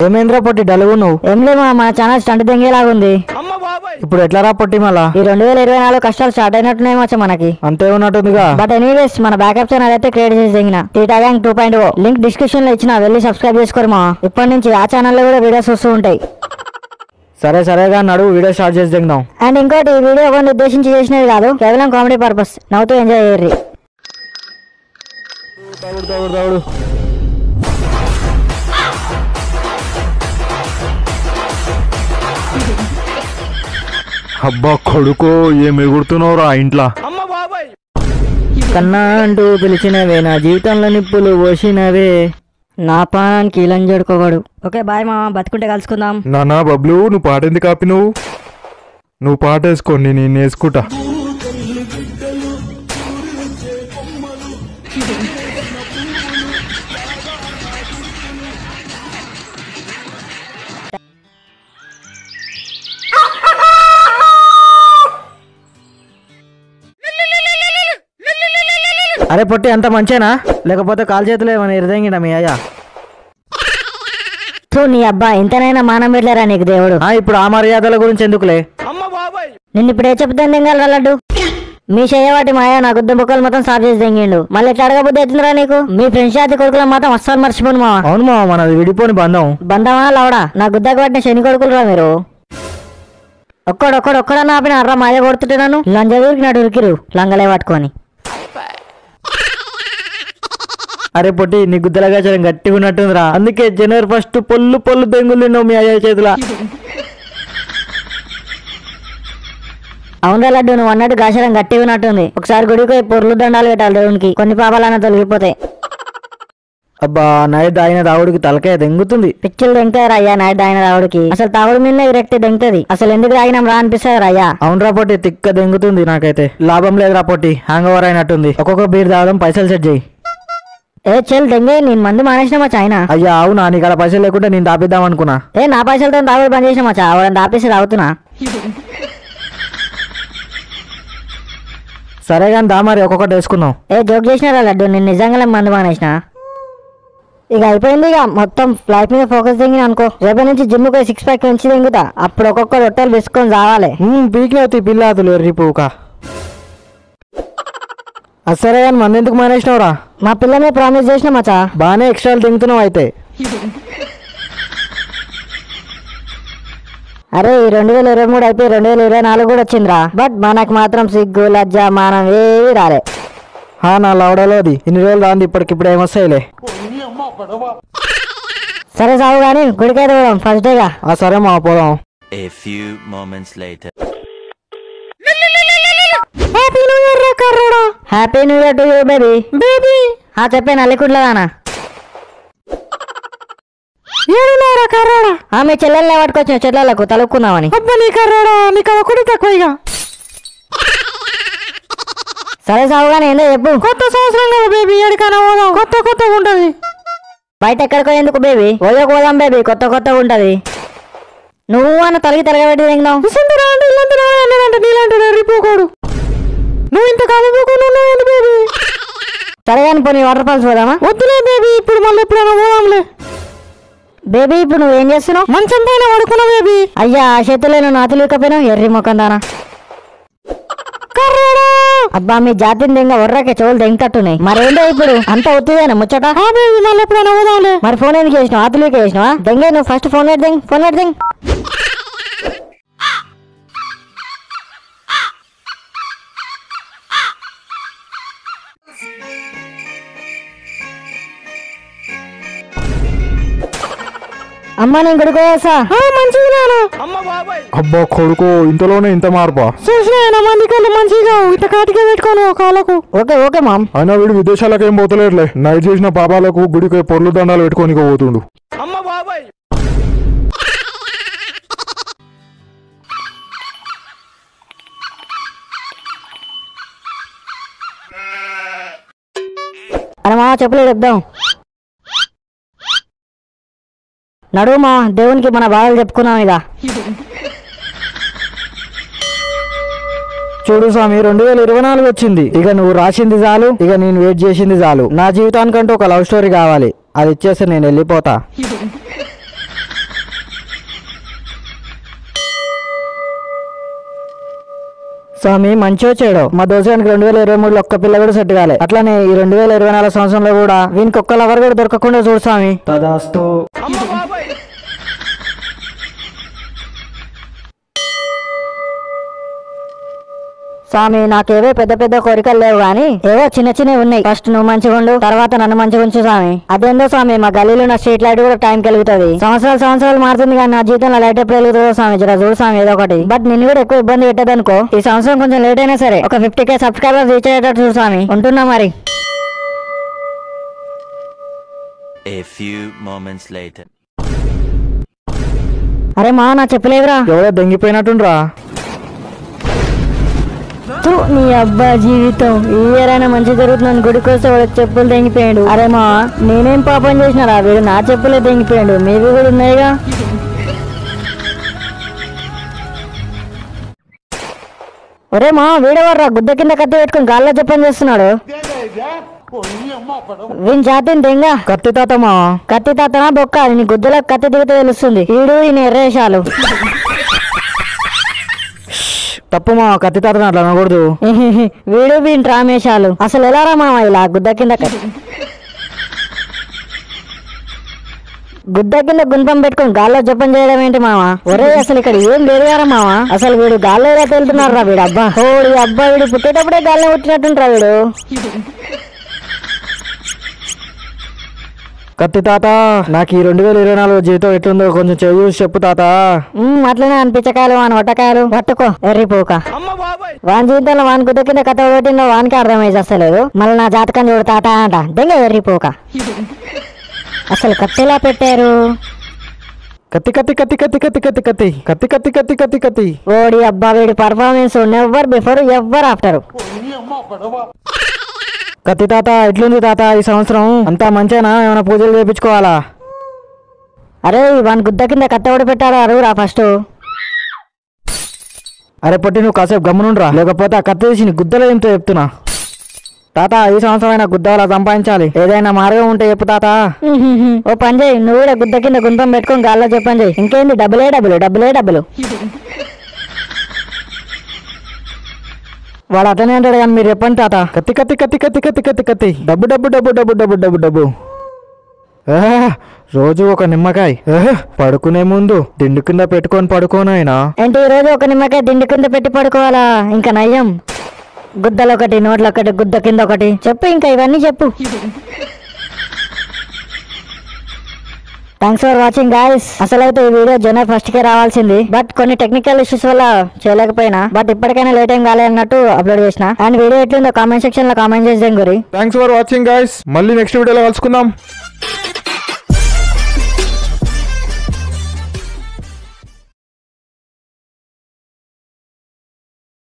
ఏమేంద్ర పొట్టి డలుగు నువ్వు? ఏం లేమా, మన ఛానల్ స్టంట్ దెంగేలాగుంది. ఇప్పుడు ఎట్లా రా పొట్టి మళ్ళా? ఈ 2024 కష్టాలు స్టార్ట్ అయినట్టున్నాయి మచ్చ మనకి. అంతే ఉన్నట్టుందిగా. బట్ ఎనీవేస్ మన బ్యాకప్ ఛానల్ అయితే క్రియేట్ చేసి దిగిన టీటా గ్యాంగ్ 2.0 లింక్ డిస్క్రిప్షన్ లో ఇచ్చిన, వెళ్ళి సబ్స్క్రైబ్ చేసుకోరు మా. ఇప్పటి నుంచి ఆ ఛానల్ లో కూడా వీడియోస్ వస్తూ ఉంటాయి. సరే సరేగా నడు, వీడియో స్టార్ట్ చేసి దిగుదాం. అండ్ ఇంకోటి, ఈ వీడియో ఎవరిని ఉద్దేశించి చేసినది కాదు, కేవలం కామెడీ పర్పస్. నవ్వుతూ ఎంజాయ్ చేయర్రి. అబ్బా కొడుకో, ఏం ఎగురుతున్నావురా ఇంట్లో? కన్నా అంటూ పిలిచినవే, నా జీవితంలో నిప్పులు పోసినవే, నా పానానికి ఇలం జడుకోగడు. ఓకే బాయ్ మామ, బతుకుంటే కలుసుకుందాం. నానా బబ్లు, నువ్వు పాట ఎందుకు కాపి? నువ్వు పాట వేసుకోండి, నేను వేసుకుంటా. అరే పొట్టి, అంత మంచేనా? లేకపోతే కాలు చేతులు ఏమైనా ఇరదంగిడా మీ అయ్యా? నీ అబ్బా, ఇంతనైనా మానం పెట్టలేరా నీకు దేవుడు? ఇప్పుడు ఆ మర్యాదల గురించి ఎందుకులే. నిన్ను ఇప్పుడు ఏ చెప్తాను దింగాలి లడ్డు? మీ చేయవాటి మాయా నా గుద్ద బుక్కలు మొత్తం సాఫ్ చేసి దింగిండు. మళ్ళీ ఎట్లా అడగబుద్ధి అవుతుందిరా నీకు? మీ ఫ్రెండ్స్ జాతి కొడుకులు మాత్రం అస్సలు మర్చిపోను మావా. అవును మావా, మనది విడిపోని బంధం. బంధమా లవడా? నా గుద్దకు పట్టిన శని కొడుకులు రా మీరు. ఒక్కడన్నా ఆపిన అర్రా మాయ కొడుతుంటే నన్ను లంజ ఉరికినట్టు ఉరికిరు లంగలే పట్టుకొని. అరే పొట్టి, నీ గుద్దలగాచరం గట్టిగా ఉన్నట్టుందిరా. అందుకే జనవరి 1 పొల్లు దెంగులు మీ అయ్యా చేతుల. అవునా లడ్డు, నువ్వు అన్నట్టు గాచరం గట్టిగా ఉన్నట్టుంది. ఒకసారి గుడికి పొర్లు దండాలు పెట్టాలి దేవునికి, కొన్ని పాపాలన్నా తొలగిపోతాయి. అబ్బా, నైట్ ఆయన రావుడికి తలకాయ దెంగుతుంది. పిచ్చులు దెంగుతారు అయ్యా నైట్ ఆయన రావుడికి. అసలు తాగుడు మీద విరక్తి దెంగుతుంది. అసలు ఎందుకు తాగినాం రా అనిపిస్తుంది అయ్యా. అవునరా పొట్టి, తిక్క దెంగుతుంది. నాకైతే లాభం లేదురా పొట్టి, హ్యాంగ్ ఓవర్ అయినట్టుంది. ఒక్కొక్క బీర్ తాగడం, పైసలు సెట్ చేయి. చెల్ దెంగే, నేను మందు మానేసిన మచ్చా ఆయన. అయ్యా అవునా, నీకు అలా పైసలు లేకుంటే నేను దాపిద్దాం అనుకున్నా. నా పైసలతో తాగుడు బంద్ చేసిన మచ్చా, అవడం దాపేసి తాగుతున్నా. సరే కానీ దా మరి, ఒక్కొక్కటి వేసుకుందాం. జోక్ చేసినారా లడ్డు, నేను నిజంగానే మందు మానేసిన. ఇక అయిపోయింది, ఇక మొత్తం ఫ్లైట్ మీద ఫోకస్ దింగిన అనుకో. రేపటి నుంచి జిమ్ కు 6 ప్యాక్ పెంచి దింగుతా. అప్పుడు ఒక్కొక్క రొట్టెలు వేసుకొని రావాలి. పీకినవుతాయి పిల్లాతులు ఎర్రిపోక. సరే కానీ మంది ఎందుకు మానేసినవురా? మా పిల్ల మీద ప్రామిస్ చేసిన మచ్చా. బాగానే ఎక్స్ట్రాలు దింగుతున్నావు అయితే. అరే, 2023 అయిపోయి 2024 కూడా వచ్చిందిరా. బట్ మనకు మాత్రం సిగ్గు లజ్జ మానం ఏవి రాలే. నా లవడలోది ఇన్ని రోజులు రాంది, ఇప్పటికిప్పుడు ఏమొస్తాయిలే. సరే సాగు గాని గుడికైతే పోదాం ఫస్ట్ డేగా. సరే మా పోదాం. Happy new year to you baby. చెప్పే నల్లికుంట్లదానా? మీ చెల్లెల్ని పట్టుకొచ్చిన చెల్లెళ్ళకు తలుపుకుందామని. సరే సాగుగానే ఏందో చెప్పు. కొత్త సంవత్సరం కదా బేబీ, ఎక్కడికైనా పోదాం. కొత్తగా ఉంటది. బయట ఎక్కడికో ఎందుకు బేబీ? పోదాం బేబీ, కొత్తగా ఉంటది. నువ్వు అన్న తలగబెట్టి దింగుదాం. నువ్వు ఇంత కాదు బేబీ. సరే కానీ పోనీ వాటర్ ఫాల్స్ పోదామా? వద్దులే బేబీ, ఇప్పుడు మళ్ళీ ఎప్పుడైనా పోదాంలే. బేబీ ఇప్పుడు నువ్వేం చేస్తున్నావు? మంచం పైన పడుకున్నావు బేబీ. అయ్యా, ఆ చేతుల్లో నువ్వు నాతులేకపోయినావు ఎర్రి మొక్కం దానా. అబ్బా, మీ జాతిని దెంగ ఒర్రకే చెవులు దెంగట్టున్నాయి. మరేందో ఇప్పుడు అంత ఒత్తిదేనా ముచ్చట? మళ్ళీ ఎప్పుడైనా పోదాంలే. మరి ఫోన్ ఎందుకు చేసినావు? ఆతులేకే చేసినావా? దెంగే నువ్వు ఫస్ట్ ఫోన్ పెట్టి అమ్మా, నేను గుడికోసా. మంచిగా. అబ్బా కొడుకు, ఇంతలోనే ఇంత మార్పా? మంచిగా ఇంత కాటికే పెట్టుకోను కాళ్ళకు. Okay ma'am. అయినా వీడు విదేశాలకు ఏం పోతలేట్లే. నైట్ చేసిన పాపాలకు గుడికి పొర్లు దండాలు పెట్టుకోనికి పోతుండు. అరే మా చెప్పులే చెప్దాం. నడుమా, దేవునికి మన బాధలు చెప్పుకున్నాం. ఇక చూడు స్వామి, 2024 వచ్చింది. ఇక నువ్వు రాసింది చాలు, ఇక నేను వెయిట్ చేసింది చాలు. నా జీవితానికంటూ ఒక లవ్ స్టోరీ కావాలి. అది ఇచ్చేస్తే నేను వెళ్ళిపోతా. స్వామి మంచి వచ్చాడు మా దోసానికి 2023లో ఒక్క పిల్ల కూడా సెట్ కాలే అట్లానే ఈ 2024 సంవత్సరంలో కూడా వీనికి ఒక్క లవర్ కూడా దొరకకుండా చూడు స్వామి. తదాస్తు. స్వామి నాకేవో పెద్ద పెద్ద కోరికలు లేవు గానీ ఏవో చిన్న చిన్నవి ఉన్నాయి. ఫస్ట్ నువ్వు మంచిగా ఉండు, తర్వాత నన్ను మంచిగా ఉంచు స్వామి. అదేందో స్వామి మా గల్లీలో నా స్ట్రీట్ లైట్ కూడా టైం కలుగుతుంది. సంవత్సరాలు మారుతుంది కానీ నా జీవితంలో లైట్ ఎప్పుడు వెలుగుతుందో స్వామి. జర చూడు స్వామి ఏదో ఒకటి. బట్ నిన్ను కూడా ఎక్కువ ఇబ్బంది పెట్టదనుకో. ఈ సంవత్సరం కొంచెం లేట్ అయినా సరే ఒక 50K సబ్స్క్రైబర్స్ రీచ్ అయ్యేటట్టు చూడు స్వామి. ఉంటున్నా మరి. A few moments later. అరే మా నా చెప్పలేవురా. ఎవరో దెంగిపోయినట్టుండ్రా. నీ అబ్బా జీవితం ఈ ఇయర్ అయినా మంచి జరుగుతుందని గుడికి వస్తే వాడు చెప్పులు తెంగిపోయాడు. అరే మా నేనేం పాపం చేసినారా, వీడు నా చెప్పులే తెంగిపోయాడు. మీవి కూడా ఉన్నాయిగా. ఒరే మా వీడెవర్రా గుద్ద కింద కత్తి పెట్టుకుని గాల్లో చెప్పని చేస్తున్నాడు. వీని జాతిని దెంగ. కత్తి తాతమా. కత్తి తాతనా బొక్క, నీ గుద్దలో కత్తి దిగితే తెలుస్తుంది. వీడు ఈయన ఎర్రేషాలు. తప్పు మా కత్తి తాతను అట్లా అనకూడదు. వీడు వీని రామేశాలు. అసలు ఎలా రా మామ ఇలా గుద్ద కింద గుంపం పెట్టుకుని గాల్లో జపం చేయడం ఏంటి మామ? ఒరే అసలు ఇక్కడ ఏం లేదు కదా మామ. అసలు వీడు గాల్లో ఎలా తేలుతున్నారు రా వీడు. అబ్బా ఓడి అబ్బా వీడు పుట్టేటప్పుడే గాల్లో పుట్టినట్టుంటారా వీడు. కత్తి తాత నాకు ఈ 2024 జీవితం ఎట్లుందో కొంచెం చూసి చెప్పు తాత. అట్లనే అనిపించకాయలు వాని వట్టకాయలు పట్టుకో ఎర్రిపోక. వాని జీవితంలో వాని గుద్ద కింద కథ కొట్టిందో వానికి అర్థమైంది అసలేదు. మళ్ళీ నా జాతకం చూడు తాత అంట దెంగ ఎర్రిపోక. అసలు కత్తిలా పెట్టారు. కత్తి కత్తి కత్తి కత్తి కత్తి కత్తి కత్తి కత్తి కత్తి కత్తి కత్తి కత్తి. ఓడి అబ్బా వీడి performance never before ever after. కత్తి తాత ఎట్లుంది తాత ఈ సంవత్సరం అంతా మంచిగా ఏమైనా పూజలు చేయించుకోవాలా? అరే వాని గుద్ద కింద కత్తెవడు పెట్టాడు అరువురా ఫస్ట్. అరే పొట్టి నువ్వు కాసేపు గమ్మునుండ్రా, లేకపోతే ఆ కత్తి తీసి నీ గుద్దలో ఏంటో చెప్తున్నా. తాత ఈ సంవత్సరం అయినా గుద్దలా సంపాదించాలి. ఏదైనా మార్గం ఉంటే చెప్పు తాత. ఓ పని చేయి, నువ్వు కూడా గుద్ద కింద గుంతం పెట్టుకొని గాల్లో చెప్పని చేయి. ఇంకేంది డబ్బులే డబ్బులు డబ్బులే డబ్బులు. వాడు అతనే అంటాడు కానీ మీరు చెప్పండి తాత. కత్తి కత్తి కత్తి కత్తి కత్తి కత్తి కత్తి డబ్బు డబ్బు డబ్బు డబ్బు డబ్బు డబ్బు డబ్బు. రోజు ఒక నిమ్మకాయ పడుకునే ముందు దిండు కింద పెట్టుకొని పడుకోనైనా. ఏంటి ఈ రోజు ఒక నిమ్మకాయ దిండు కింద పెట్టి పడుకోవాలా? ఇంకా నయ్యం గుద్దలు ఒకటి నోట్లు ఒకటి గుద్ద కింద ఒకటి చెప్పు. ఇంకా ఇవన్నీ చెప్పు. Thanks for watching guys. అసలైతే ఈ వీడియో జనవరి 1st కే రావాల్సింది. బట్ కొన్ని టెక్నికల్ ఇష్యూస్ వల్ల చేయలేకపోయినా. బట్ ఇప్పటికైనా లేట్ ఏం కాలే అన్నట్టు అప్లోడ్ చేసిన. అండ్ వీడియో ఎట్లుందో కామెంట్ సెక్షన్ లో కామెంట్ చేసేం గురి. Thanks for watching guys. మళ్ళీ నెక్స్ట్ వీడియోలో కలుసుకుందాం.